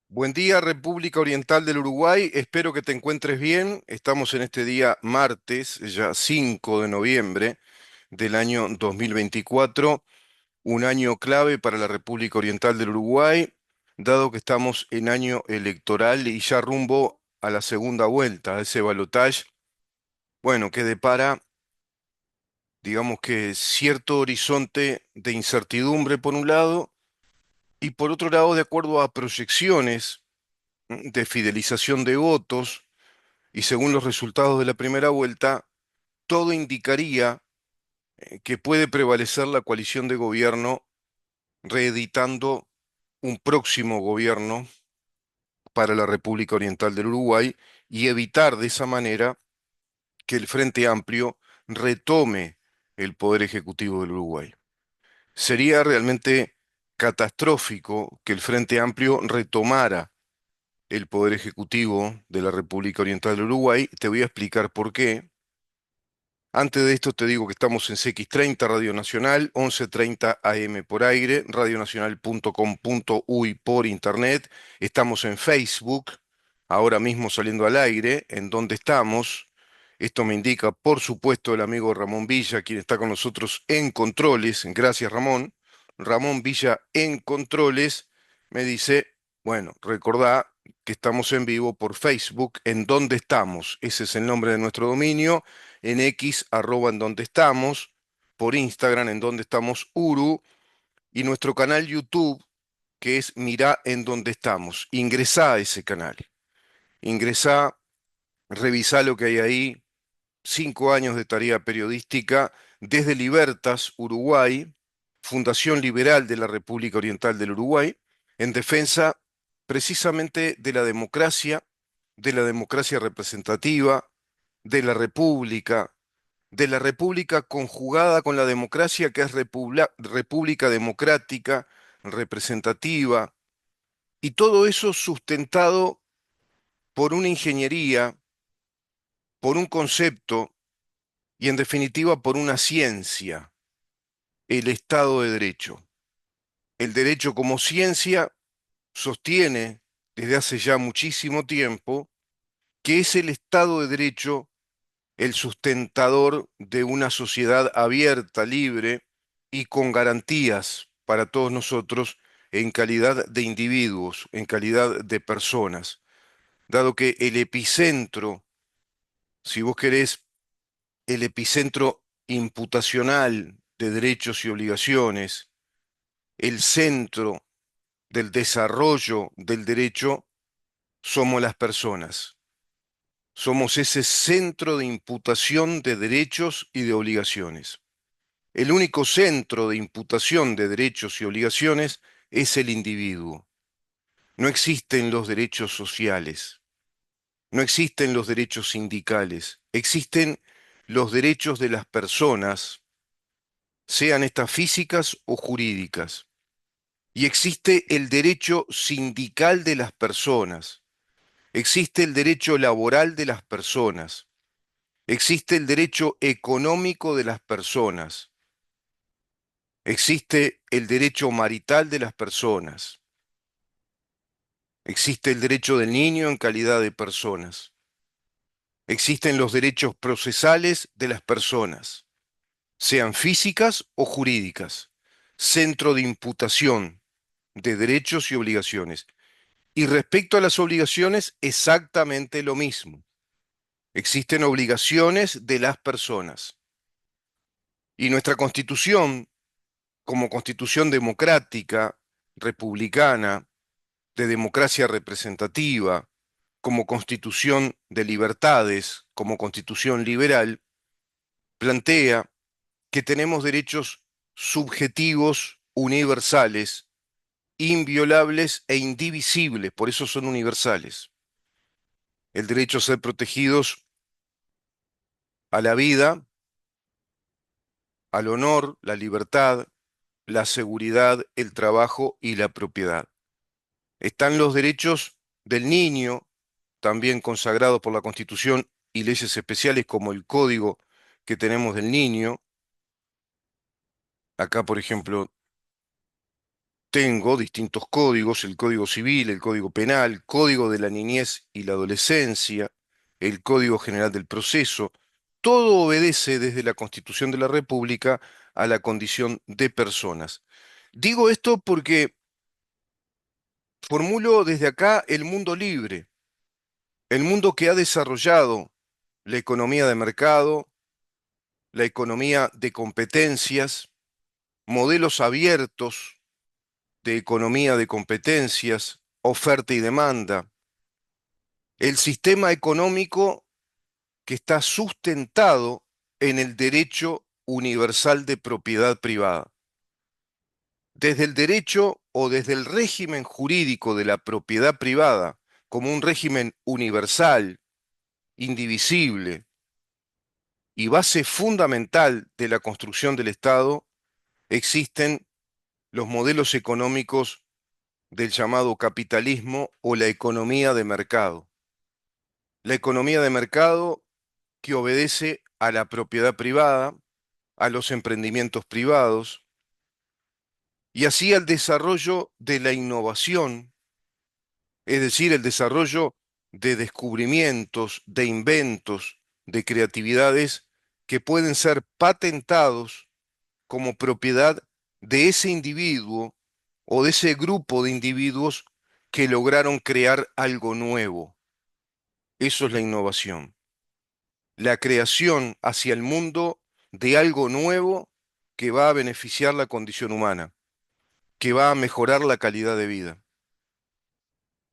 Buen día, República Oriental del Uruguay. Espero que te encuentres bien. Estamos en este día martes, ya 5 de noviembre del año 2024, un año clave para la República Oriental del Uruguay, dado que estamos en año electoral y ya rumbo a la segunda vuelta, a ese balotaje, bueno, que depara, digamos que cierto horizonte de incertidumbre por un lado, y por otro lado, de acuerdo a proyecciones de fidelización de votos, y según los resultados de la primera vuelta, todo indicaría que puede prevalecer la coalición de gobierno reeditando un próximo gobierno para la República Oriental del Uruguay y evitar de esa manera que el Frente Amplio retome el poder ejecutivo del Uruguay. Sería realmente catastrófico que el Frente Amplio retomara el poder ejecutivo de la República Oriental del Uruguay. Te voy a explicar por qué. Antes de esto te digo que estamos en CX30 Radio Nacional, 11:30 AM por aire, radionacional.com.uy por internet. Estamos en Facebook, ahora mismo saliendo al aire, en donde estamos. Esto me indica, por supuesto, el amigo Ramón Villa, quien está con nosotros en controles. Gracias, Ramón. Ramón Villa en controles me dice, bueno, recordá que estamos en vivo por Facebook, en donde estamos. Ese es el nombre de nuestro dominio en X, arroba en donde estamos, por Instagram, en donde estamos Uru, y nuestro canal YouTube, que es Mirá en donde estamos. Ingresá a ese canal. Ingresá, revisá lo que hay ahí. 5 años de tarea periodística desde Libertas, Uruguay, Fundación Liberal de la República Oriental del Uruguay, en defensa precisamente de la democracia representativa, de la república conjugada con la democracia, que es república democrática, representativa, y todo eso sustentado por una ingeniería, por un concepto y en definitiva por una ciencia, el Estado de Derecho. El derecho como ciencia sostiene desde hace ya muchísimo tiempo que es el Estado de Derecho el sustentador de una sociedad abierta, libre y con garantías para todos nosotros en calidad de individuos, en calidad de personas, dado que el epicentro, si vos querés, el epicentro imputacional de derechos y obligaciones, el centro del desarrollo del derecho, somos las personas. Somos ese centro de imputación de derechos y de obligaciones. El único centro de imputación de derechos y obligaciones es el individuo. No existen los derechos sociales, no existen los derechos sindicales, existen los derechos de las personas, sean estas físicas o jurídicas. Y existe el derecho sindical de las personas, existe el derecho laboral de las personas, existe el derecho económico de las personas, existe el derecho marital de las personas, existe el derecho del niño en calidad de personas, existen los derechos procesales de las personas, sean físicas o jurídicas, centro de imputación de derechos y obligaciones. Y respecto a las obligaciones, exactamente lo mismo. Existen obligaciones de las personas. Y nuestra constitución, como constitución democrática, republicana, de democracia representativa, como constitución de libertades, como constitución liberal, plantea que tenemos derechos subjetivos, universales, inviolables e indivisibles, por eso son universales. El derecho a ser protegidos a la vida, al honor, la libertad, la seguridad, el trabajo y la propiedad. Están los derechos del niño, también consagrados por la Constitución y leyes especiales como el Código que tenemos del niño. Acá, por ejemplo, tengo distintos códigos, el Código Civil, el Código Penal, Código de la Niñez y la Adolescencia, el Código General del Proceso. Todo obedece desde la Constitución de la República a la condición de personas. Digo esto porque formulo desde acá el mundo libre, el mundo que ha desarrollado la economía de mercado, la economía de competencias, modelos abiertos de economía de competencias, oferta y demanda, el sistema económico que está sustentado en el derecho universal de propiedad privada. Desde el derecho o desde el régimen jurídico de la propiedad privada, como un régimen universal, indivisible y base fundamental de la construcción del Estado, existen los modelos económicos del llamado capitalismo o la economía de mercado. La economía de mercado que obedece a la propiedad privada, a los emprendimientos privados y así al desarrollo de la innovación, es decir, el desarrollo de descubrimientos, de inventos, de creatividades que pueden ser patentados como propiedad de ese individuo o de ese grupo de individuos que lograron crear algo nuevo. Eso es la innovación. La creación hacia el mundo de algo nuevo que va a beneficiar la condición humana, que va a mejorar la calidad de vida.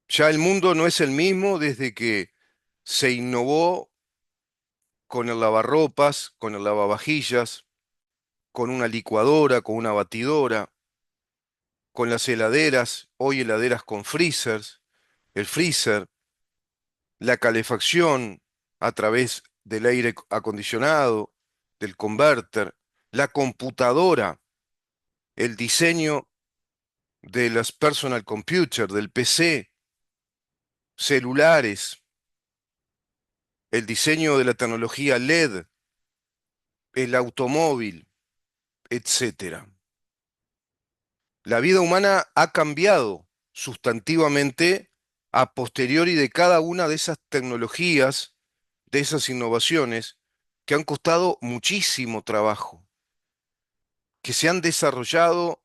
Ya el mundo no es el mismo desde que se innovó con el lavarropas, con el lavavajillas, con una licuadora, con una batidora, con las heladeras, hoy heladeras con freezers, el freezer, la calefacción a través del aire acondicionado, del converter, la computadora, el diseño de las personal computer, del PC, celulares, el diseño de la tecnología LED, el automóvil, etcétera. La vida humana ha cambiado sustantivamente a posteriori de cada una de esas tecnologías, de esas innovaciones que han costado muchísimo trabajo, que se han desarrollado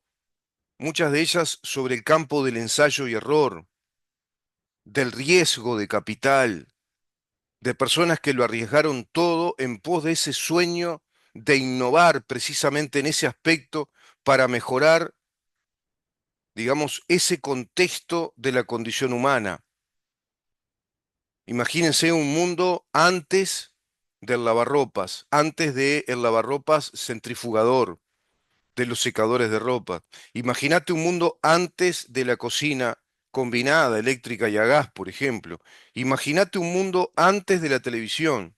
muchas de ellas sobre el campo del ensayo y error, del riesgo de capital, de personas que lo arriesgaron todo en pos de ese sueño de innovar precisamente en ese aspecto para mejorar, digamos, ese contexto de la condición humana. Imagínense un mundo antes del lavarropas, antes del lavarropas centrifugador, de los secadores de ropa. Imagínate un mundo antes de la cocina combinada, eléctrica y a gas, por ejemplo. Imagínate un mundo antes de la televisión.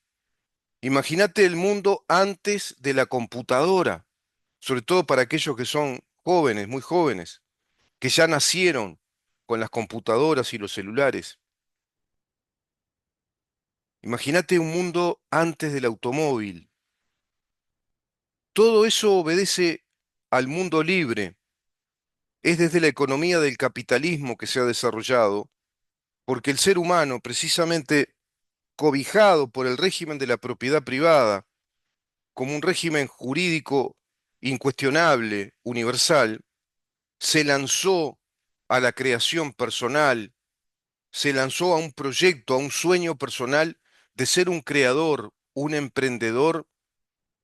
Imagínate el mundo antes de la computadora, sobre todo para aquellos que son jóvenes, muy jóvenes, que ya nacieron con las computadoras y los celulares. Imagínate un mundo antes del automóvil. Todo eso obedece al mundo libre. Es desde la economía del capitalismo que se ha desarrollado, porque el ser humano, precisamente cobijado por el régimen de la propiedad privada, como un régimen jurídico incuestionable, universal, se lanzó a la creación personal, se lanzó a un proyecto, a un sueño personal de ser un creador, un emprendedor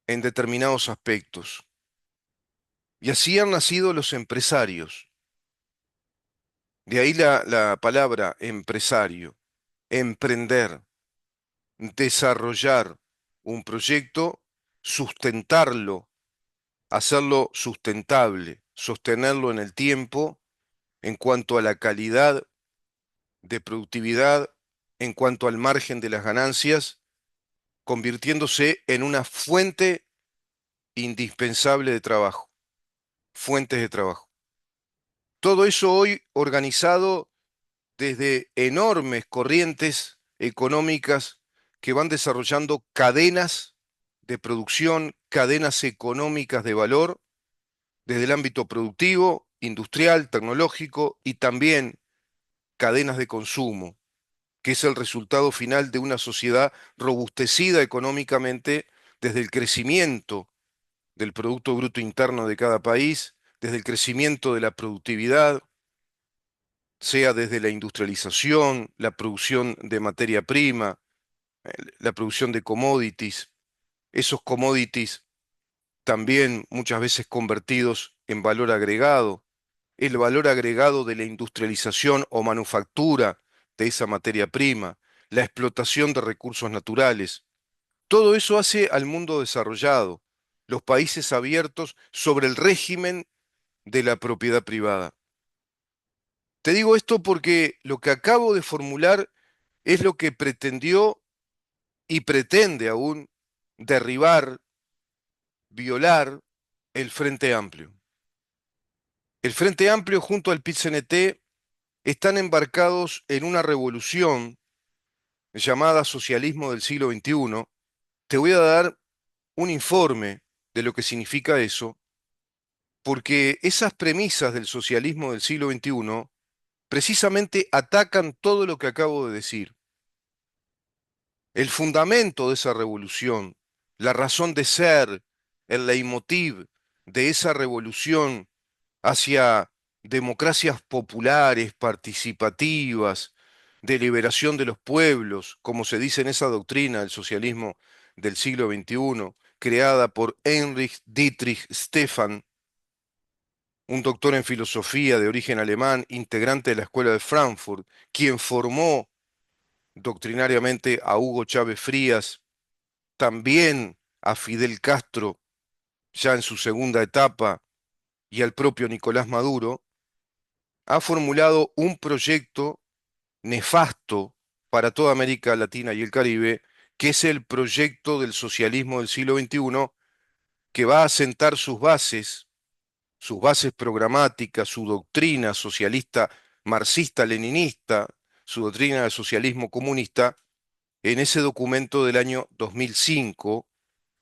en determinados aspectos. Y así han nacido los empresarios. De ahí la palabra empresario, emprender, desarrollar un proyecto, sustentarlo, hacerlo sustentable, sostenerlo en el tiempo en cuanto a la calidad de productividad, en cuanto al margen de las ganancias, convirtiéndose en una fuente indispensable de trabajo, fuentes de trabajo. Todo eso hoy organizado desde enormes corrientes económicas que van desarrollando cadenas de producción, cadenas económicas de valor, desde el ámbito productivo, industrial, tecnológico y también cadenas de consumo, que es el resultado final de una sociedad robustecida económicamente desde el crecimiento del Producto Bruto Interno de cada país, desde el crecimiento de la productividad, sea desde la industrialización, la producción de materia prima, la producción de commodities, esos commodities también muchas veces convertidos en valor agregado, el valor agregado de la industrialización o manufactura de esa materia prima, la explotación de recursos naturales. Todo eso hace al mundo desarrollado, los países abiertos sobre el régimen de la propiedad privada. Te digo esto porque lo que acabo de formular es lo que pretendió y pretende aún derribar, violar el Frente Amplio. El Frente Amplio junto al PIT-CNT están embarcados en una revolución llamada socialismo del siglo XXI. Te voy a dar un informe de lo que significa eso, porque esas premisas del socialismo del siglo XXI precisamente atacan todo lo que acabo de decir. El fundamento de esa revolución, la razón de ser, el leitmotiv de esa revolución hacia democracias populares, participativas, de liberación de los pueblos, como se dice en esa doctrina del socialismo del siglo XXI, creada por Heinrich Dietrich Stephan, un doctor en filosofía de origen alemán, integrante de la Escuela de Frankfurt, quien formó doctrinariamente a Hugo Chávez Frías, también a Fidel Castro, ya en su segunda etapa, y al propio Nicolás Maduro, ha formulado un proyecto nefasto para toda América Latina y el Caribe, que es el proyecto del socialismo del siglo XXI, que va a sentar sus bases programáticas, su doctrina socialista marxista-leninista, su doctrina de socialismo comunista, en ese documento del año 2005,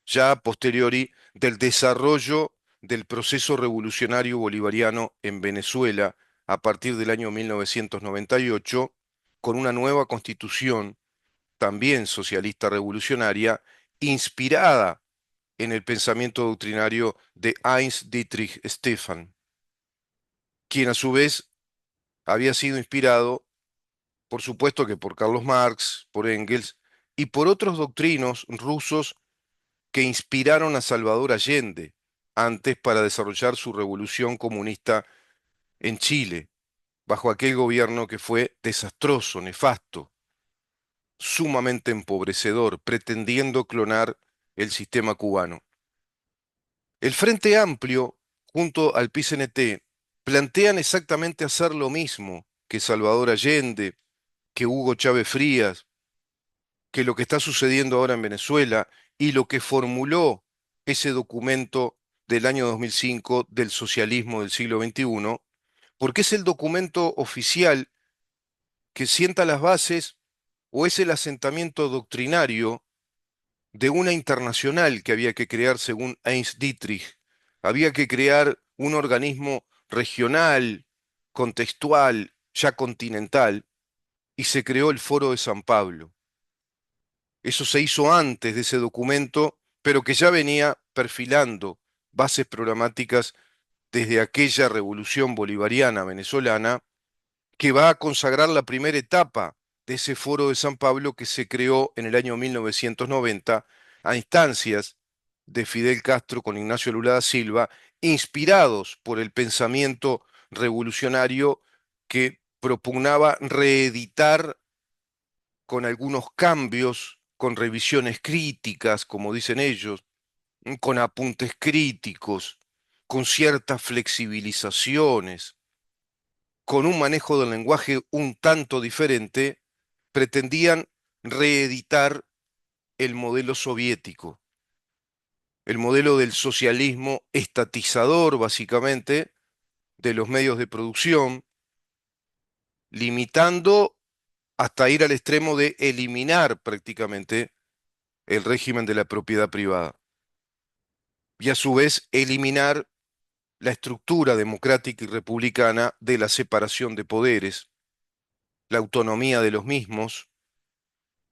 ya a posteriori del desarrollo del proceso revolucionario bolivariano en Venezuela a partir del año 1998, con una nueva constitución, también socialista revolucionaria, inspirada en el pensamiento doctrinario de Heinz Dietrich Stephan, quien a su vez había sido inspirado, por supuesto que por Carlos Marx, por Engels y por otros doctrinos rusos que inspiraron a Salvador Allende antes para desarrollar su revolución comunista en Chile, bajo aquel gobierno que fue desastroso, nefasto, sumamente empobrecedor, pretendiendo clonar el sistema cubano. El Frente Amplio, junto al PCNT, plantean exactamente hacer lo mismo que Salvador Allende, que Hugo Chávez Frías, que lo que está sucediendo ahora en Venezuela y lo que formuló ese documento del año 2005 del socialismo del siglo XXI, porque es el documento oficial que sienta las bases o es el asentamiento doctrinario de una internacional que había que crear según Heinz Dietrich. Había que crear un organismo regional, contextual, ya continental, y se creó el Foro de San Pablo. Eso se hizo antes de ese documento, pero que ya venía perfilando bases programáticas desde aquella revolución bolivariana venezolana que va a consagrar la primera etapa de ese Foro de San Pablo que se creó en el año 1990 a instancias de Fidel Castro con Ignacio Lula da Silva, inspirados por el pensamiento revolucionario que propugnaba reeditar con algunos cambios, con revisiones críticas, como dicen ellos, con apuntes críticos, con ciertas flexibilizaciones, con un manejo del lenguaje un tanto diferente, pretendían reeditar el modelo soviético, el modelo del socialismo estatizador, básicamente, de los medios de producción, limitando hasta ir al extremo de eliminar prácticamente el régimen de la propiedad privada y a su vez eliminar la estructura democrática y republicana de la separación de poderes, la autonomía de los mismos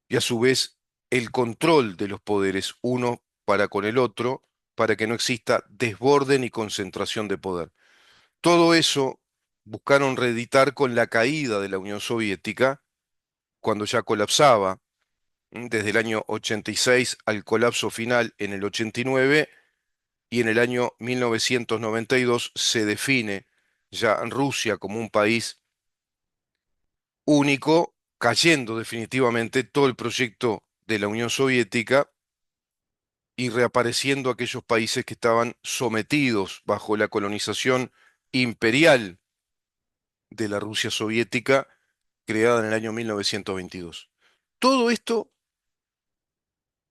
y a su vez el control de los poderes uno para con el otro, para que no exista desborde ni concentración de poder. Todo eso buscaron reeditar con la caída de la Unión Soviética, cuando ya colapsaba, desde el año 86 al colapso final en el 89, y en el año 1992 se define ya Rusia como un país único, cayendo definitivamente todo el proyecto de la Unión Soviética y reapareciendo aquellos países que estaban sometidos bajo la colonización imperial de la Rusia soviética creada en el año 1922. Todo esto,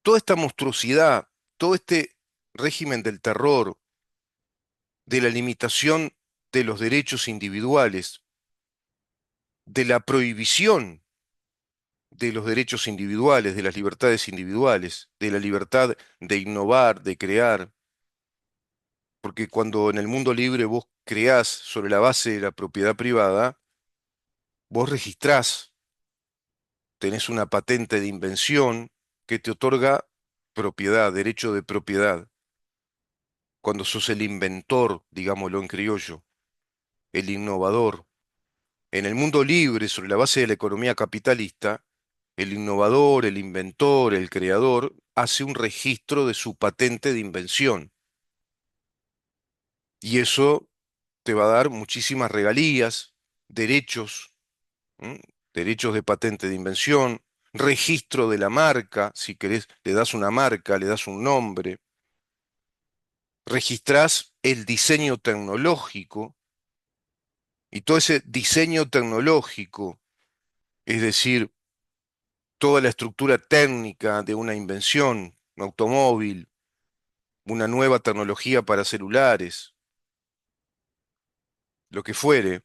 toda esta monstruosidad, todo este régimen del terror, de la limitación de los derechos individuales, de la prohibición de los derechos individuales, de las libertades individuales, de la libertad de innovar, de crear, porque cuando en el mundo libre vos creás sobre la base de la propiedad privada, vos registrás, tenés una patente de invención que te otorga propiedad, derecho de propiedad. Cuando sos el inventor, digámoslo en criollo, el innovador. En el mundo libre, sobre la base de la economía capitalista, el innovador, el inventor, el creador, hace un registro de su patente de invención. Y eso te va a dar muchísimas regalías, derechos, ¿m? Derechos de patente de invención, registro de la marca, si querés, le das una marca, le das un nombre, registrás el diseño tecnológico y todo ese diseño tecnológico, es decir, toda la estructura técnica de una invención, un automóvil, una nueva tecnología para celulares, lo que fuere,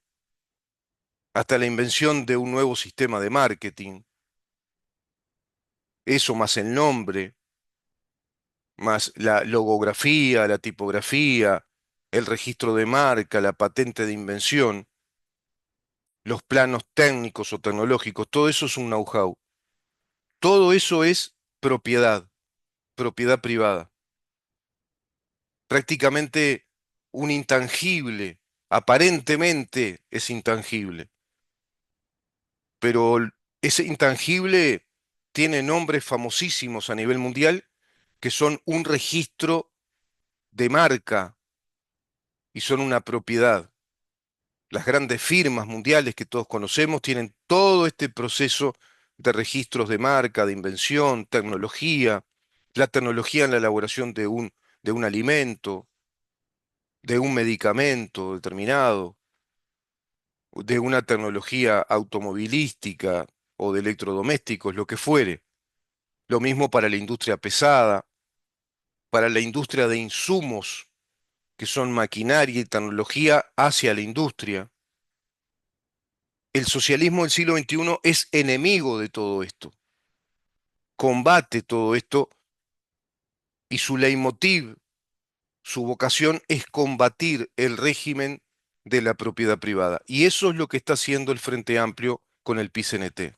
hasta la invención de un nuevo sistema de marketing, eso más el nombre, más la logografía, la tipografía, el registro de marca, la patente de invención, los planos técnicos o tecnológicos, todo eso es un know-how. Todo eso es propiedad, propiedad privada. Prácticamente un intangible, aparentemente es intangible, pero ese intangible tiene nombres famosísimos a nivel mundial que son un registro de marca y son una propiedad. Las grandes firmas mundiales que todos conocemos tienen todo este proceso de registros de marca, de invención, tecnología, la tecnología en la elaboración de un alimento, de un medicamento determinado, de una tecnología automovilística o de electrodomésticos, lo que fuere. Lo mismo para la industria pesada, para la industria de insumos, que son maquinaria y tecnología hacia la industria. El socialismo del siglo XXI es enemigo de todo esto, combate todo esto y su leitmotiv, su vocación es combatir el régimen de la propiedad privada. Y eso es lo que está haciendo el Frente Amplio con el PICNT.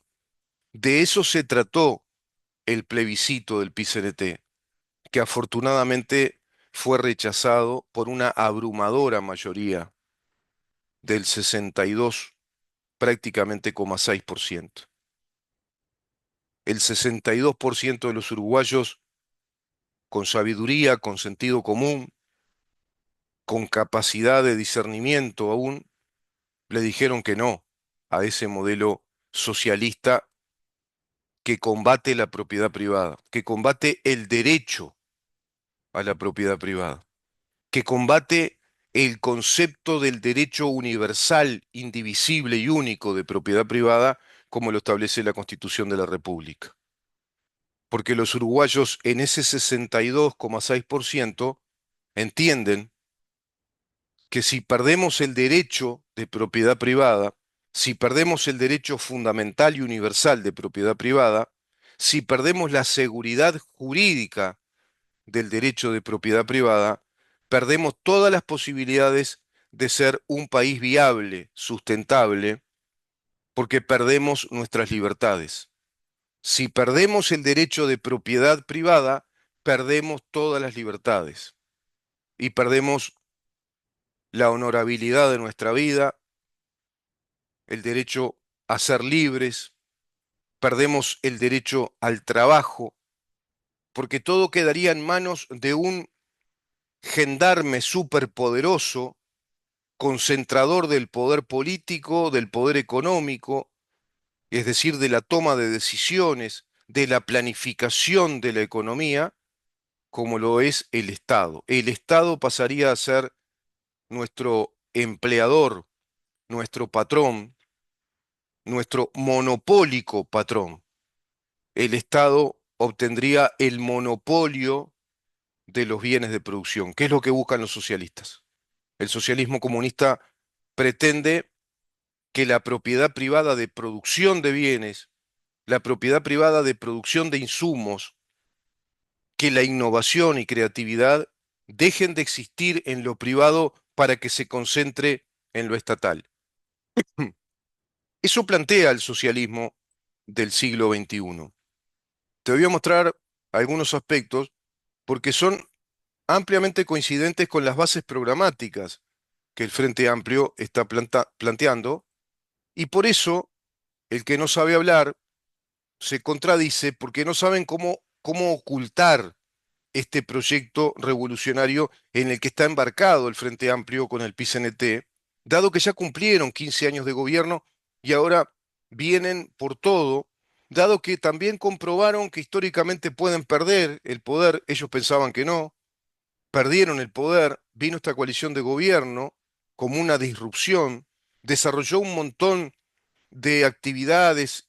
De eso se trató el plebiscito del PICNT, que afortunadamente fue rechazado por una abrumadora mayoría del 62, prácticamente 6%. El 62% de los uruguayos, con sabiduría, con sentido común, con capacidad de discernimiento aún, le dijeron que no a ese modelo socialista que combate la propiedad privada, que combate el derecho a la propiedad privada, que combate el concepto del derecho universal, indivisible y único de propiedad privada, como lo establece la Constitución de la República. Porque los uruguayos en ese 62,6% entienden que si perdemos el derecho de propiedad privada, si perdemos el derecho fundamental y universal de propiedad privada, si perdemos la seguridad jurídica del derecho de propiedad privada, perdemos todas las posibilidades de ser un país viable, sustentable, porque perdemos nuestras libertades. Si perdemos el derecho de propiedad privada, perdemos todas las libertades y perdemos la honorabilidad de nuestra vida, el derecho a ser libres, perdemos el derecho al trabajo, porque todo quedaría en manos de un gendarme superpoderoso, concentrador del poder político, del poder económico, es decir, de la toma de decisiones, de la planificación de la economía, como lo es el Estado. El Estado pasaría a ser nuestro empleador, nuestro patrón, nuestro monopólico patrón. El Estado obtendría el monopolio de los bienes de producción. ¿Qué es lo que buscan los socialistas? El socialismo comunista pretende que la propiedad privada de producción de bienes, la propiedad privada de producción de insumos, que la innovación y creatividad dejen de existir en lo privado para que se concentre en lo estatal. Eso plantea el socialismo del siglo XXI. Te voy a mostrar algunos aspectos porque son ampliamente coincidentes con las bases programáticas que el Frente Amplio está planteando, y por eso el que no sabe hablar se contradice porque no saben cómo ocultar este proyecto revolucionario en el que está embarcado el Frente Amplio con el PCNT, dado que ya cumplieron 15 años de gobierno y ahora vienen por todo, dado que también comprobaron que históricamente pueden perder el poder, ellos pensaban que no, perdieron el poder, vino esta coalición de gobierno como una disrupción, desarrolló un montón de actividades,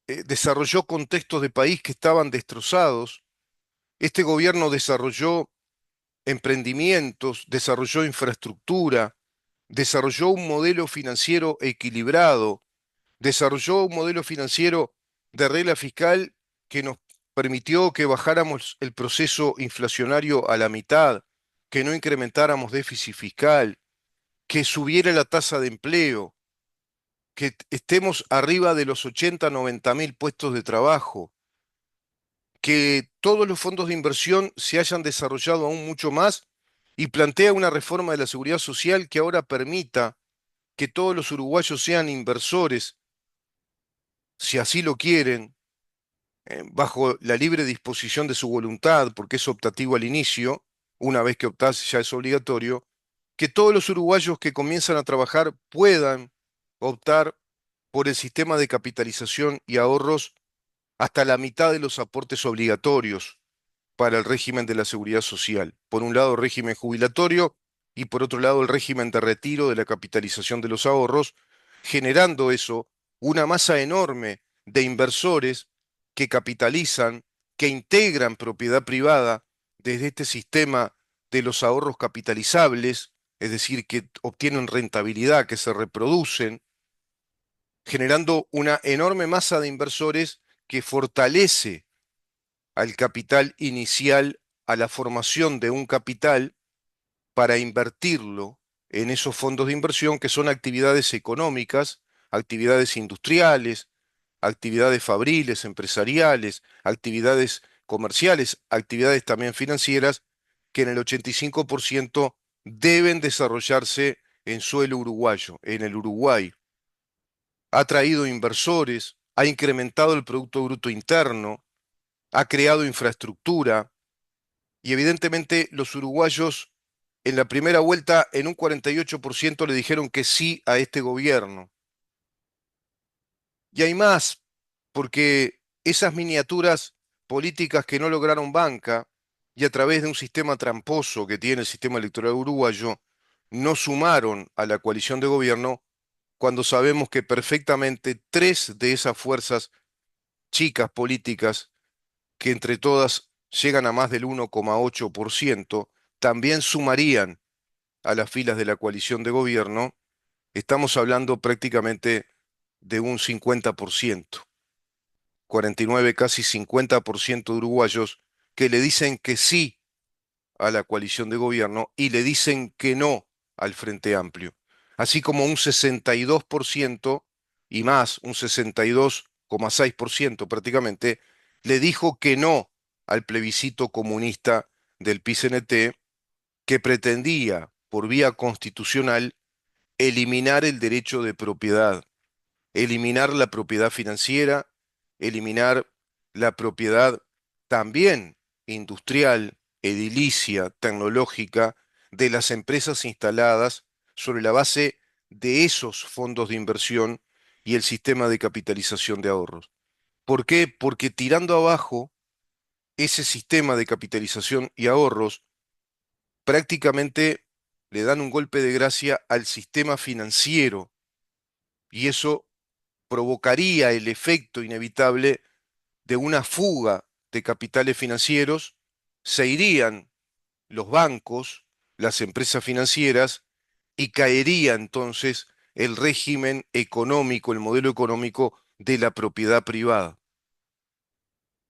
desarrolló contextos de país que estaban destrozados. Este gobierno desarrolló emprendimientos, desarrolló infraestructura, desarrolló un modelo financiero equilibrado, desarrolló un modelo financiero de regla fiscal que nos permitió que bajáramos el proceso inflacionario a la mitad, que no incrementáramos déficit fiscal, que subiera la tasa de empleo, que estemos arriba de los 80, 90 mil puestos de trabajo, que todos los fondos de inversión se hayan desarrollado aún mucho más y plantea una reforma de la seguridad social que ahora permita que todos los uruguayos sean inversores, si así lo quieren, bajo la libre disposición de su voluntad, porque es optativo al inicio, una vez que optás ya es obligatorio, que todos los uruguayos que comienzan a trabajar puedan optar por el sistema de capitalización y ahorros hasta la mitad de los aportes obligatorios para el régimen de la seguridad social. Por un lado, el régimen jubilatorio y por otro lado, el régimen de retiro de la capitalización de los ahorros, generando eso una masa enorme de inversores que capitalizan, que integran propiedad privada desde este sistema de los ahorros capitalizables, es decir, que obtienen rentabilidad, que se reproducen, generando una enorme masa de inversores que fortalece al capital inicial, a la formación de un capital para invertirlo en esos fondos de inversión que son actividades económicas, actividades industriales, actividades fabriles, empresariales, actividades comerciales, actividades también financieras, que en el 85% deben desarrollarse en suelo uruguayo, en el Uruguay. Ha traído inversores, ha incrementado el Producto Bruto Interno, ha creado infraestructura, y evidentemente los uruguayos en la primera vuelta en un 48% le dijeron que sí a este gobierno. Y hay más, porque esas miniaturas políticas que no lograron banca y a través de un sistema tramposo que tiene el sistema electoral uruguayo, no sumaron a la coalición de gobierno cuando sabemos que perfectamente tres de esas fuerzas chicas políticas, que entre todas llegan a más del 1,8%, también sumarían a las filas de la coalición de gobierno. Estamos hablando prácticamente de un 50%, 49, casi 50% de uruguayos que le dicen que sí a la coalición de gobierno y le dicen que no al Frente Amplio. Así como un 62% y más, un 62,6% prácticamente, le dijo que no al plebiscito comunista del PCNT que pretendía, por vía constitucional, eliminar el derecho de propiedad, eliminar la propiedad financiera, eliminar la propiedad también industrial, edilicia, tecnológica de las empresas instaladas sobre la base de esos fondos de inversión y el sistema de capitalización de ahorros. ¿Por qué? Porque tirando abajo ese sistema de capitalización y ahorros, prácticamente le dan un golpe de gracia al sistema financiero y eso provocaría el efecto inevitable de una fuga de capitales financieros, se irían los bancos, las empresas financieras, y caería entonces el régimen económico, el modelo económico de la propiedad privada.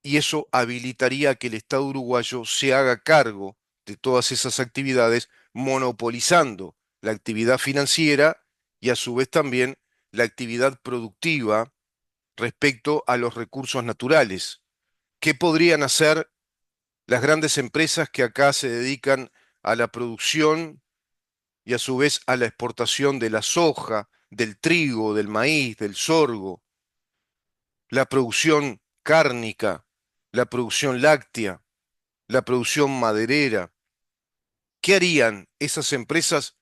Y eso habilitaría a que el Estado uruguayo se haga cargo de todas esas actividades, monopolizando la actividad financiera y a su vez también la actividad productiva respecto a los recursos naturales. ¿Qué podrían hacer las grandes empresas que acá se dedican a la producción y a su vez a la exportación de la soja, del trigo, del maíz, del sorgo, la producción cárnica, la producción láctea, la producción maderera? ¿Qué harían esas empresas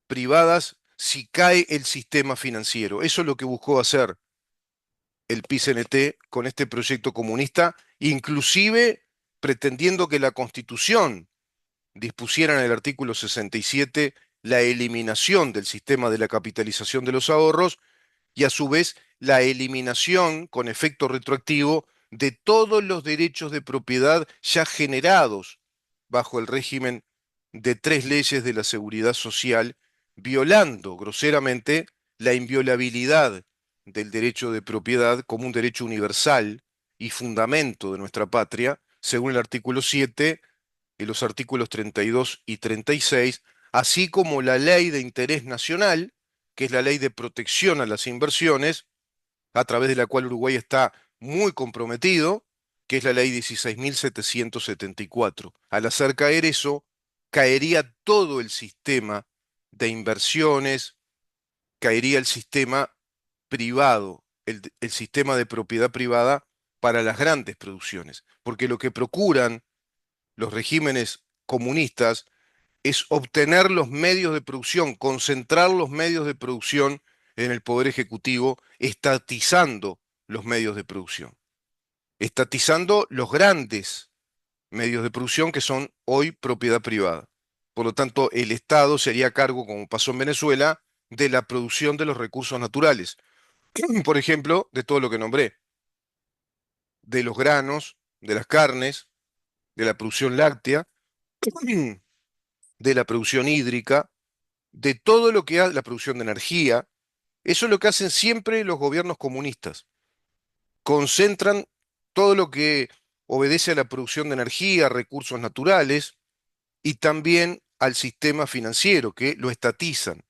privadas si cae el sistema financiero? Eso es lo que buscó hacer el PCNT con este proyecto comunista, inclusive pretendiendo que la Constitución dispusiera en el artículo 67 la eliminación del sistema de la capitalización de los ahorros y a su vez la eliminación con efecto retroactivo de todos los derechos de propiedad ya generados bajo el régimen de tres leyes de la seguridad social, violando groseramente la inviolabilidad del derecho de propiedad como un derecho universal y fundamento de nuestra patria, según el artículo 7 y los artículos 32 y 36, así como la ley de interés nacional, que es la ley de protección a las inversiones, a través de la cual Uruguay está muy comprometido, que es la ley 16.774. Al hacer caer eso, caería todo el sistema de inversiones, caería el sistema privado, el sistema de propiedad privada para las grandes producciones, porque lo que procuran los regímenes comunistas es obtener los medios de producción, concentrar los medios de producción en el poder ejecutivo, estatizando los medios de producción, estatizando los grandes medios de producción que son hoy propiedad privada. Por lo tanto, el Estado se haría cargo, como pasó en Venezuela, de la producción de los recursos naturales. Por ejemplo, de todo lo que nombré, de los granos, de las carnes, de la producción láctea, de la producción hídrica, de todo lo que hace la producción de energía. Eso es lo que hacen siempre los gobiernos comunistas. Concentran todo lo que obedece a la producción de energía, recursos naturales y también al sistema financiero, que lo estatizan,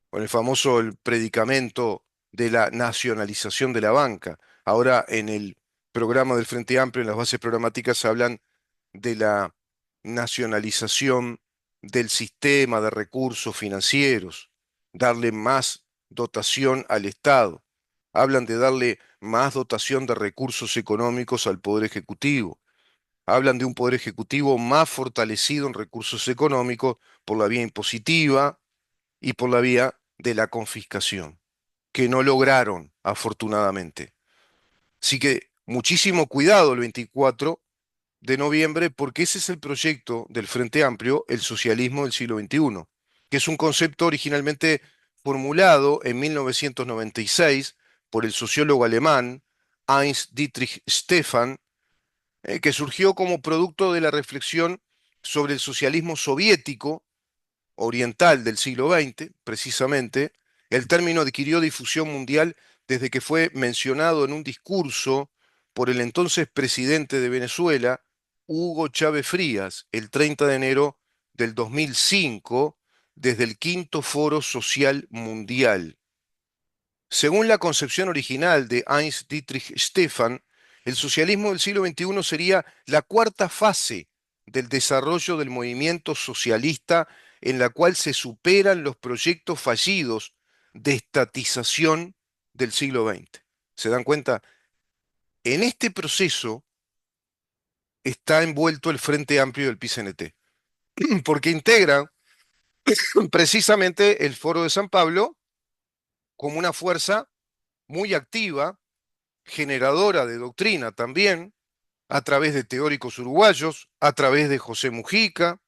con el famoso el predicamento de la nacionalización de la banca. Ahora en el programa del Frente Amplio, en las bases programáticas, hablan de la nacionalización del sistema de recursos financieros, darle más dotación al Estado. Hablan de darle más dotación de recursos económicos al Poder Ejecutivo. Hablan de un Poder Ejecutivo más fortalecido en recursos económicos por la vía impositiva y por la vía de la confiscación, que no lograron, afortunadamente. Así que muchísimo cuidado el 24 de noviembre, porque ese es el proyecto del Frente Amplio, el socialismo del siglo XXI, que es un concepto originalmente formulado en 1996 por el sociólogo alemán Heinz Dietrich Stephan, que surgió como producto de la reflexión sobre el socialismo soviético oriental del siglo XX, precisamente. El término adquirió difusión mundial desde que fue mencionado en un discurso por el entonces presidente de Venezuela, Hugo Chávez Frías el 30 de enero del 2005 desde el Quinto Foro Social Mundial. Según la concepción original de Heinz Dietrich Stephan, el socialismo del siglo XXI sería la cuarta fase del desarrollo del movimiento socialista en la cual se superan los proyectos fallidos de estatización del siglo XX. ¿Se dan cuenta? En este proceso está envuelto el Frente Amplio del PCNT, porque integra precisamente el Foro de San Pablo como una fuerza muy activa, generadora de doctrina también, a través de teóricos uruguayos, a través de José Mujica,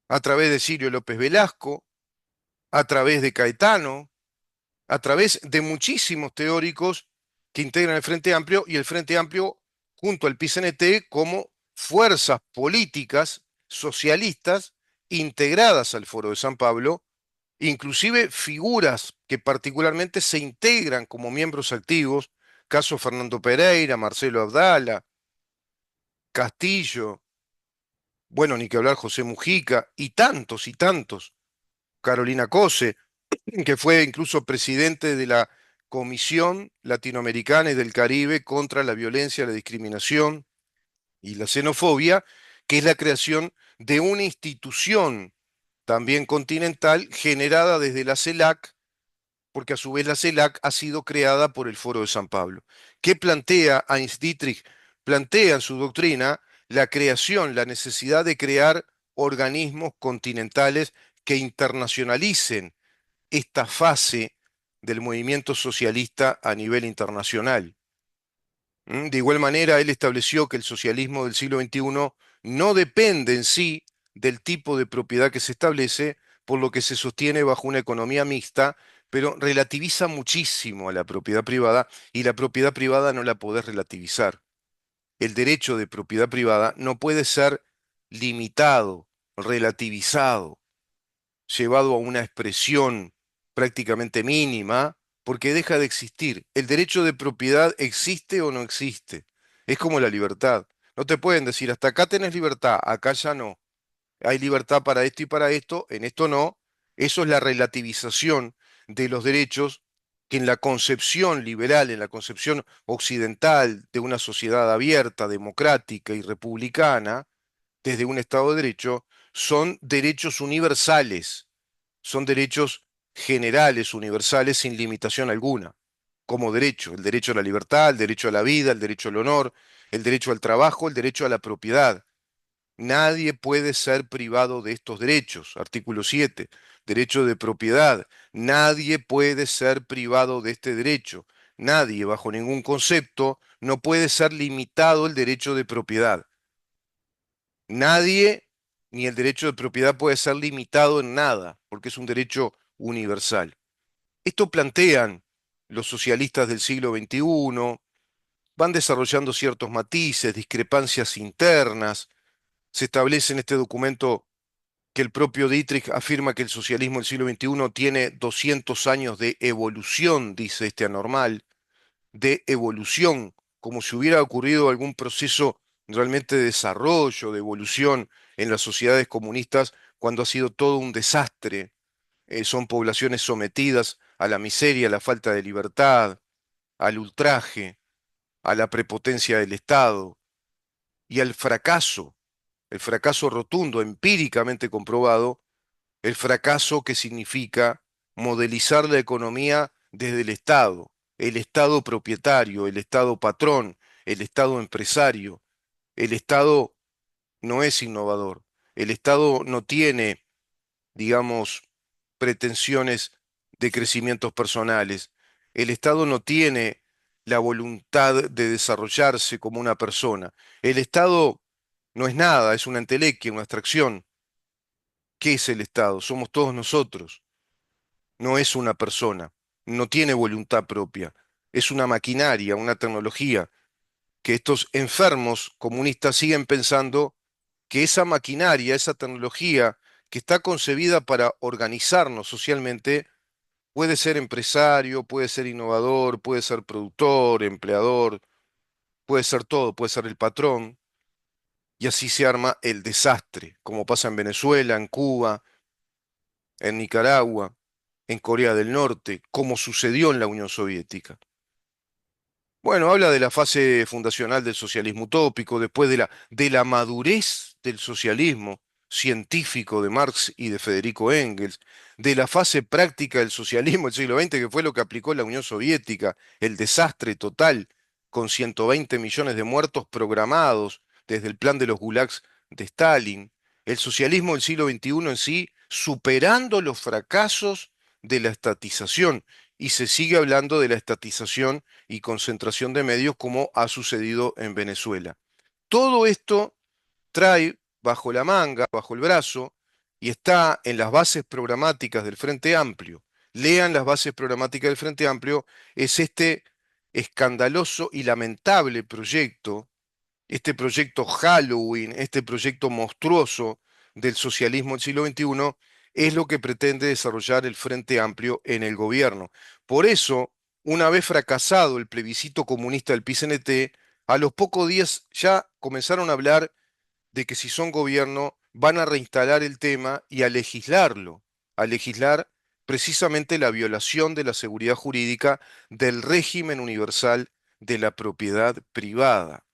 a través de Sirio López Velasco, a través de Caetano, a través de muchísimos teóricos que integran el Frente Amplio y el Frente Amplio junto al PCNT como fuerzas políticas socialistas integradas al Foro de San Pablo, inclusive figuras que particularmente se integran como miembros activos, caso Fernando Pereira, Marcelo Abdala, Castillo, bueno, ni que hablar José Mujica y tantos, Carolina Cose, que fue incluso presidente de la Comisión Latinoamericana y del Caribe contra la violencia, la discriminación y la xenofobia, que es la creación de una institución también continental generada desde la CELAC, porque a su vez la CELAC ha sido creada por el Foro de San Pablo. ¿Qué plantea Heinz Dietrich? Plantea en su doctrina la creación, la necesidad de crear organismos continentales que internacionalicen esta fase del movimiento socialista a nivel internacional. De igual manera, él estableció que el socialismo del siglo XXI no depende en sí del tipo de propiedad que se establece, por lo que se sostiene bajo una economía mixta, pero relativiza muchísimo a la propiedad privada y la propiedad privada no la podés relativizar. El derecho de propiedad privada no puede ser limitado, relativizado, llevado a una expresión prácticamente mínima, porque deja de existir. El derecho de propiedad existe o no existe. Es como la libertad. No te pueden decir, hasta acá tenés libertad, acá ya no. Hay libertad para esto y para esto, en esto no. Eso es la relativización de los derechos que en la concepción liberal, en la concepción occidental de una sociedad abierta, democrática y republicana, desde un Estado de Derecho, son derechos universales, son derechos generales, universales, sin limitación alguna, como derecho, el derecho a la libertad, el derecho a la vida, el derecho al honor, el derecho al trabajo, el derecho a la propiedad. Nadie puede ser privado de estos derechos. Artículo 7, derecho de propiedad. Nadie puede ser privado de este derecho. Nadie, bajo ningún concepto, no puede ser limitado el derecho de propiedad. Nadie, ni el derecho de propiedad puede ser limitado en nada, porque es un derecho universal. Esto plantean los socialistas del siglo XXI, van desarrollando ciertos matices, discrepancias internas. Se establece en este documento que el propio Dietrich afirma que el socialismo del siglo XXI tiene 200 años de evolución, dice este anormal, de evolución, como si hubiera ocurrido algún proceso realmente de desarrollo, de evolución en las sociedades comunistas, cuando ha sido todo un desastre. Son poblaciones sometidas a la miseria, a la falta de libertad, al ultraje, a la prepotencia del Estado y al fracaso, el fracaso rotundo, empíricamente comprobado, el fracaso que significa modelizar la economía desde el Estado propietario, el Estado patrón, el Estado empresario. El Estado no es innovador. El Estado no tiene, digamos, pretensiones de crecimientos personales. El Estado no tiene la voluntad de desarrollarse como una persona. El Estado no es nada, es una entelequia, una abstracción. ¿Qué es el Estado? Somos todos nosotros. No es una persona. No tiene voluntad propia. Es una maquinaria, una tecnología que estos enfermos comunistas siguen pensando que esa maquinaria, esa tecnología que está concebida para organizarnos socialmente, puede ser empresario, puede ser innovador, puede ser productor, empleador, puede ser todo, puede ser el patrón. y así se arma el desastre, como pasa en Venezuela, en Cuba, en Nicaragua, en Corea del Norte, como sucedió en la Unión Soviética. Bueno, habla de la fase fundacional del socialismo utópico, después de la madurez del socialismo científico de Marx y de Federico Engels, de la fase práctica del socialismo del siglo XX, que fue lo que aplicó la Unión Soviética, el desastre total, con 120 millones de muertos programados desde el plan de los gulags de Stalin, el socialismo del siglo XXI en sí, superando los fracasos de la estatización, y se sigue hablando de la estatización y concentración de medios como ha sucedido en Venezuela. Todo esto trae bajo la manga, bajo el brazo, y está en las bases programáticas del Frente Amplio. Lean las bases programáticas del Frente Amplio, es este escandaloso y lamentable proyecto, este proyecto Halloween, este proyecto monstruoso del socialismo del siglo XXI, es lo que pretende desarrollar el Frente Amplio en el gobierno. Por eso, una vez fracasado el plebiscito comunista del PCNT, a los pocos días ya comenzaron a hablar de que si son gobierno van a reinstalar el tema y a legislarlo, a legislar precisamente la violación de la seguridad jurídica del régimen universal de la propiedad privada.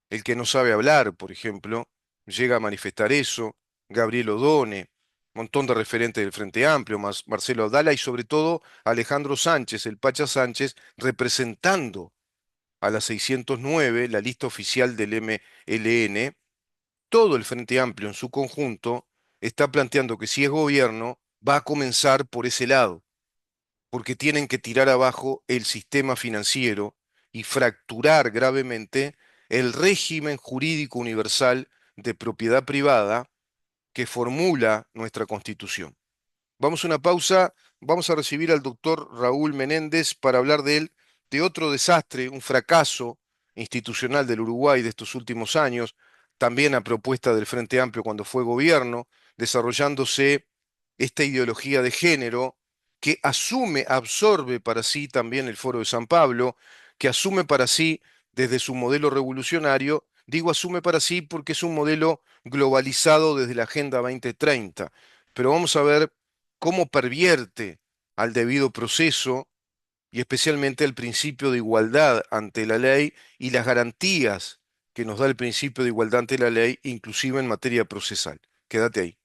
El que no sabe hablar, por ejemplo, llega a manifestar eso, Gabriel Odone, montón de referentes del Frente Amplio, Marcelo Abdala y sobre todo Alejandro Sánchez, el Pacha Sánchez, representando a la 609, la lista oficial del MLN. Todo el Frente Amplio en su conjunto está planteando que si es gobierno, va a comenzar por ese lado, porque tienen que tirar abajo el sistema financiero y fracturar gravemente el régimen jurídico universal de propiedad privada que formula nuestra Constitución. Vamos a una pausa, vamos a recibir al doctor Raúl Menéndez para hablar de él, de otro desastre, un fracaso institucional del Uruguay de estos últimos años, también a propuesta del Frente Amplio cuando fue gobierno, desarrollándose esta ideología de género que asume, absorbe para sí también el Foro de San Pablo, que asume para sí desde su modelo revolucionario, digo asume para sí porque es un modelo globalizado desde la Agenda 2030. Pero vamos a ver cómo pervierte al debido proceso y especialmente al principio de igualdad ante la ley y las garantías que nos da el principio de igualdad ante la ley, inclusive en materia procesal. Quédate ahí.